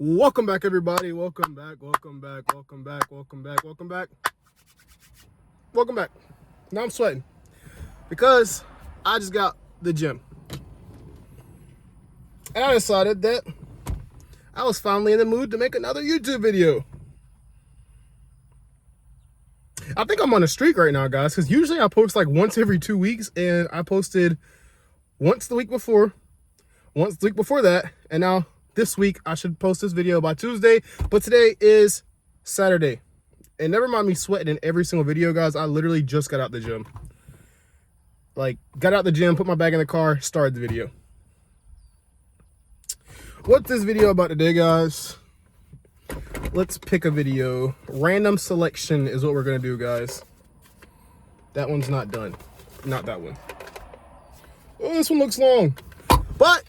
Welcome back, everybody. Welcome back. Welcome back. Welcome back. Welcome back. Welcome back. Welcome back. Now I'm sweating because I just got the gym. And I decided that I was finally in the mood to make another YouTube video. I think I'm on a streak right now, guys, because usually I post like once every 2 weeks, and I posted once the week before, once the week before that, and now this week I should post this video by Tuesday, but today is Saturday. And never mind me sweating in every single video, guys. I literally just got out the gym. Like, got out the gym, put my bag in the car, started the video. What's this video about today, guys? Let's pick a video. Random selection is what we're gonna do, guys. That one's not done. Not that one. Oh, this one looks long. But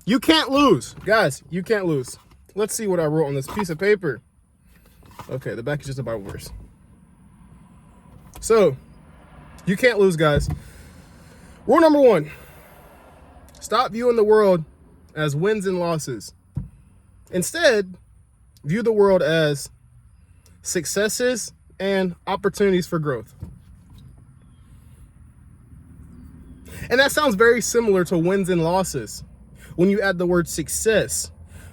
you can't lose. Guys, you can't lose. Let's see what I wrote on this piece of paper. Okay, the back is just a Bible verse. So, you can't lose, guys. Rule number 1. Stop viewing the world as wins and losses. Instead, view the world as successes and opportunities for growth. And that sounds very similar to wins and losses when you add the word success.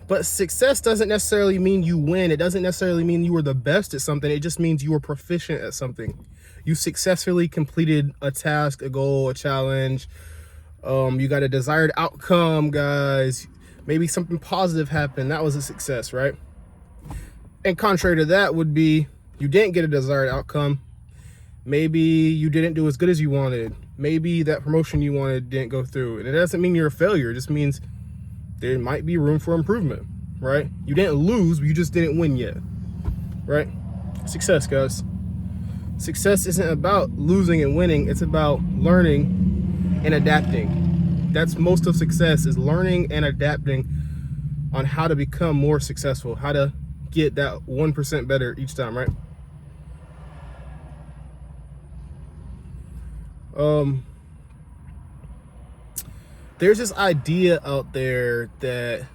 But success doesn't necessarily mean you win. It doesn't necessarily mean you were the best at something. It just means you were proficient at something. You successfully completed a task, a goal, a challenge. You got a desired outcome, guys. Maybe something positive happened. That was a success, right? And contrary to that would be you didn't get a desired outcome. Maybe you didn't do as good as you wanted. Maybe that promotion you wanted didn't go through. And it doesn't mean you're a failure. It just means there might be room for improvement, right? You didn't lose, you just didn't win yet, right? Success, guys. Success isn't about losing and winning. It's about learning and adapting. That's most of success, is learning and adapting on how to become more successful, how to get that 1% better each time, right? There's this idea out there that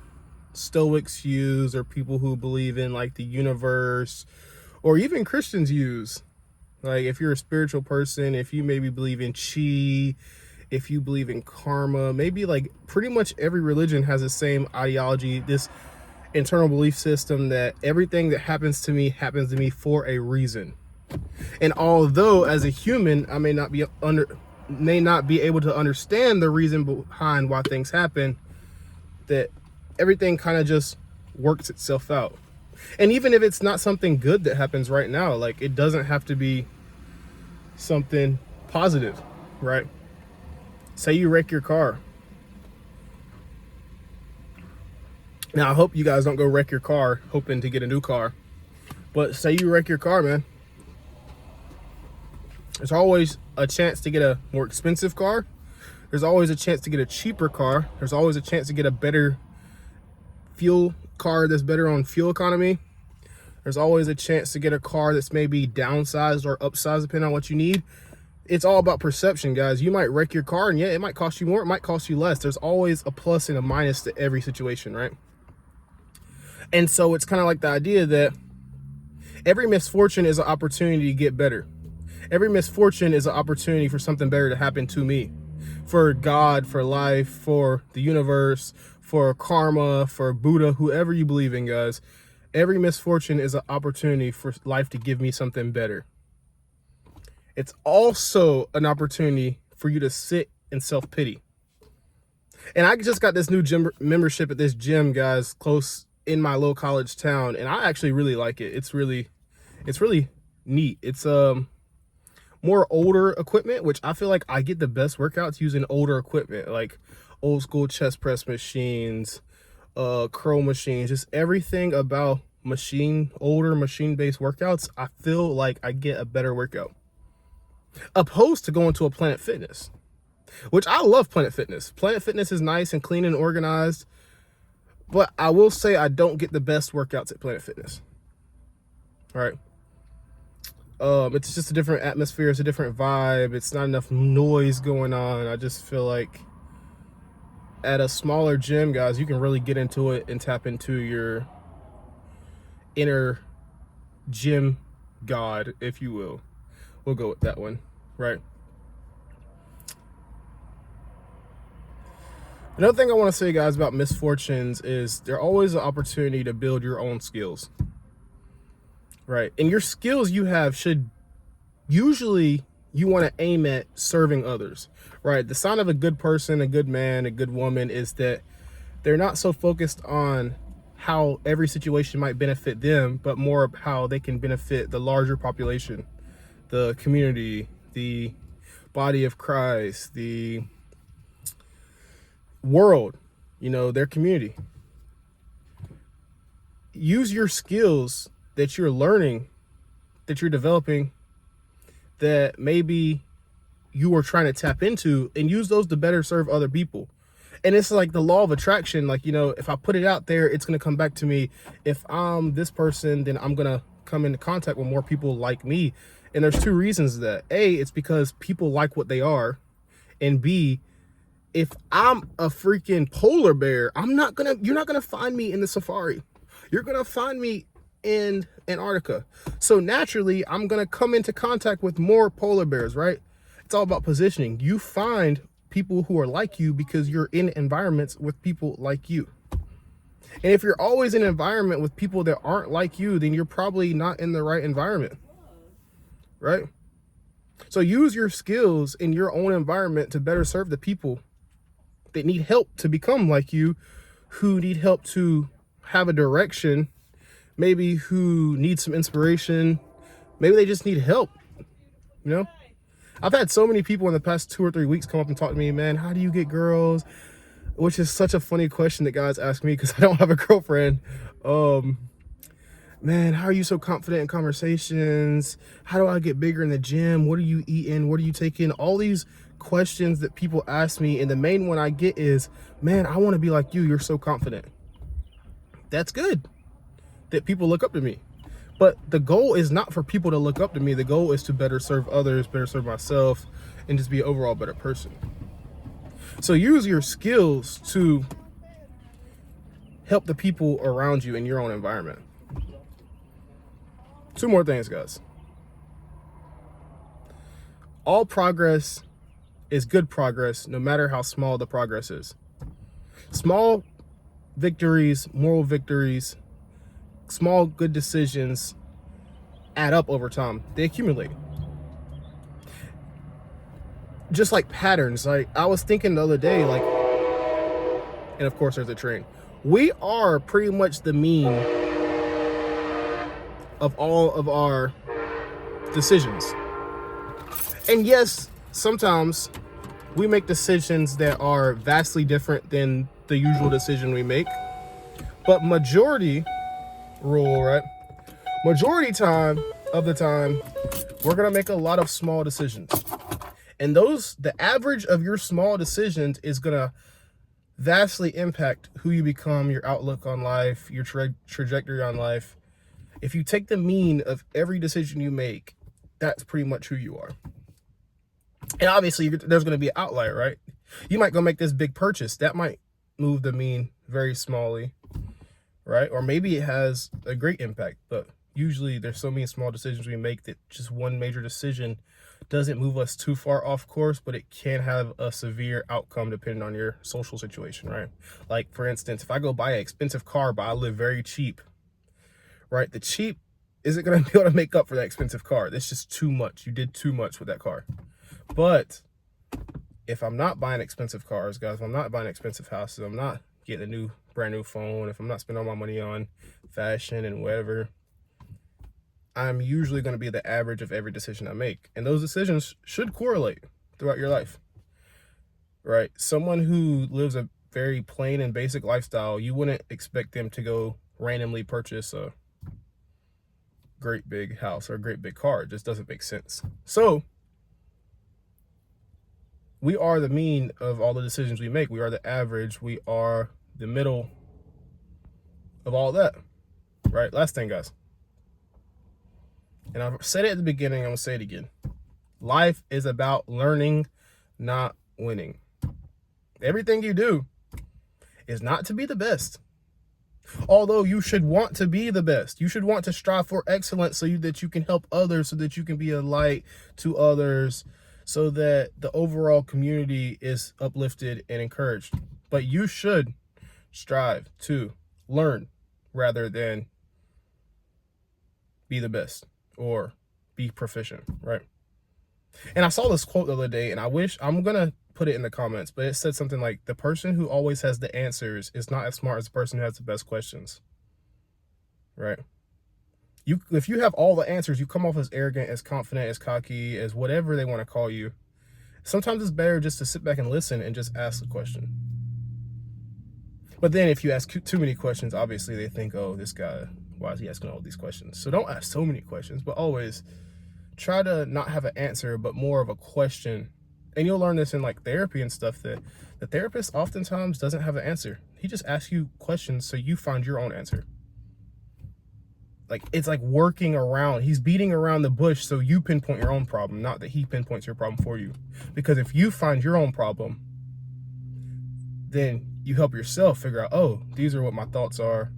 Stoics use, or people who believe in like the universe, or even Christians use. Like, if you're a spiritual person, if you maybe believe in chi, if you believe in karma, maybe like pretty much every religion has the same ideology, this internal belief system that everything that happens to me for a reason. And although as a human, I may not be able to understand the reason behind why things happen, that everything kind of just works itself out. And even if it's not something good that happens right now, like, it doesn't have to be something positive, right? Say you wreck your car. Now, I hope you guys don't go wreck your car hoping to get a new car. But say you wreck your car, man. There's always a chance to get a more expensive car. There's always a chance to get a cheaper car. There's always a chance to get a better fuel car that's better on fuel economy. There's always a chance to get a car that's maybe downsized or upsized depending on what you need. It's all about perception, guys. You might wreck your car, and yeah, it might cost you more, it might cost you less. There's always a plus and a minus to every situation, right? And so it's kind of like the idea that every misfortune is an opportunity to get better. Every misfortune is an opportunity for something better to happen to me, for God, for life, for the universe, for karma, for Buddha, whoever you believe in, guys. Every misfortune is an opportunity for life to give me something better. It's also an opportunity for you to sit in self-pity. And I just got this new gym membership at this gym, guys, close in my little college town, and I actually really like it. It's really neat. It's more older equipment, which I feel like I get the best workouts using older equipment, like old school chest press machines, curl machines, just everything about older machine-based workouts. I feel like I get a better workout, opposed to going to a Planet Fitness, which I love. Planet Fitness. Planet Fitness is nice and clean and organized, but I will say I don't get the best workouts at Planet Fitness. All right. It's just a different atmosphere. It's a different vibe. It's not enough noise going on. I just feel like at a smaller gym, guys, you can really get into it and tap into your inner gym god, if you will. We'll go with that one, right? Another thing I want to say, guys, about misfortunes is there's always an opportunity to build your own skills, right? And your skills you have should usually, you want to aim at serving others, right? The sign of a good person, a good man, a good woman is that they're not so focused on how every situation might benefit them, but more of how they can benefit the larger population, the community, the body of Christ, the world, their community. Use your skills that you're learning, that you're developing, that maybe you are trying to tap into, and use those to better serve other people. And it's like the law of attraction. Like, if I put it out there, it's going to come back to me. If I'm this person, then I'm going to come into contact with more people like me. And there's two reasons that. A, it's because people like what they are. And B, if I'm a freaking polar bear, you're not going to find me in the safari. You're going to find me in Antarctica. So naturally, I'm going to come into contact with more polar bears, right? It's all about positioning. You find people who are like you because you're in environments with people like you. And if you're always in an environment with people that aren't like you, then you're probably not in the right environment, right? So use your skills in your own environment to better serve the people that need help to become like you, who need help to have a direction, maybe who need some inspiration, maybe they just need help, I've had so many people in the past 2 or 3 weeks come up and talk to me, man, how do you get girls? Which is such a funny question that guys ask me because I don't have a girlfriend. Man, how are you so confident in conversations? How do I get bigger in the gym? What are you eating? What are you taking? All these questions that people ask me, and the main one I get is, man, I want to be like you. You're so confident. That's good that people look up to me. But the goal is not for people to look up to me. The goal is to better serve others, better serve myself, and just be an overall better person. So use your skills to help the people around you in your own environment. 2 more things, guys. All progress is good progress, no matter how small the progress is. Small victories, moral victories, small good decisions add up over time. They accumulate. Just like patterns. Like I was thinking the other day, and of course there's a train. We are pretty much the mean of all of our decisions. And yes, sometimes we make decisions that are vastly different than the usual decision we make. But majority rule, right? Majority of the time, we're going to make a lot of small decisions. And the average of your small decisions is going to vastly impact who you become, your outlook on life, your trajectory on life. If you take the mean of every decision you make, that's pretty much who you are. And obviously, there's going to be an outlier, right? You might go make this big purchase. That might move the mean very smallly, right? Or maybe it has a great impact, but usually there's so many small decisions we make that just one major decision doesn't move us too far off course, but it can have a severe outcome depending on your social situation, right? Like, for instance, if I go buy an expensive car, but I live very cheap, right? The cheap isn't going to be able to make up for that expensive car. That's just too much. You did too much with that car. But if I'm not buying expensive cars, guys, if I'm not buying expensive houses, I'm not getting a brand new phone, if I'm not spending all my money on fashion and whatever, I'm usually going to be the average of every decision I make. And those decisions should correlate throughout your life, right? Someone who lives a very plain and basic lifestyle, you wouldn't expect them to go randomly purchase a great big house or a great big car. It just doesn't make sense. So we are the mean of all the decisions we make. We are the average. We are the middle of all that, right? Last thing, guys. And I've said it at the beginning, I'm going to say it again. Life is about learning, not winning. Everything you do is not to be the best. Although you should want to be the best. You should want to strive for excellence so that you can help others, so that you can be a light to others, so that the overall community is uplifted and encouraged. But you should strive to learn rather than be the best or be proficient, right? And I saw this quote the other day, and I'm gonna put it in the comments, but it said something like, the person who always has the answers is not as smart as the person who has the best questions, right? If you have all the answers, you come off as arrogant, as confident, as cocky, as whatever they want to call you. Sometimes it's better just to sit back and listen and just ask the question. But then if you ask too many questions, obviously they think, oh, this guy, why is he asking all these questions? So don't ask so many questions, but always try to not have an answer, but more of a question. And you'll learn this in like therapy and stuff, that the therapist oftentimes doesn't have an answer. He just asks you questions so you find your own answer. Like, it's like working around. He's beating around the bush so you pinpoint your own problem, not that he pinpoints your problem for you. Because if you find your own problem, then you help yourself figure out, oh, these are what my thoughts are.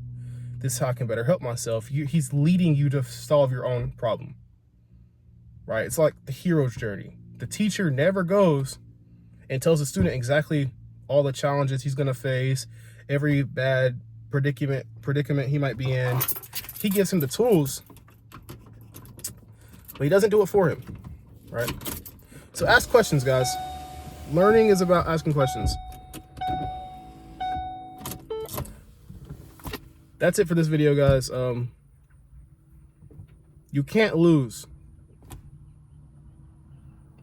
This is how I can better help myself. He's leading you to solve your own problem, right? It's like the hero's journey. The teacher never goes and tells the student exactly all the challenges he's going to face, every bad predicament he might be in. He gives him the tools, but he doesn't do it for him, right? So ask questions, guys. Learning is about asking questions. That's it for this video, guys. You can't lose,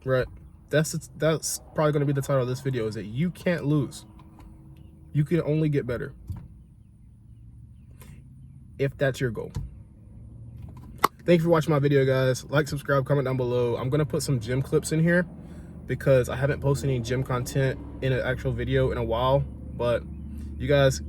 right? That's probably going to be the title of this video, is that you can't lose. You can only get better, if that's your goal. Thank you for watching my video, guys. Like, subscribe, comment down below. I'm going to put some gym clips in here because I haven't posted any gym content in an actual video in a while, but you guys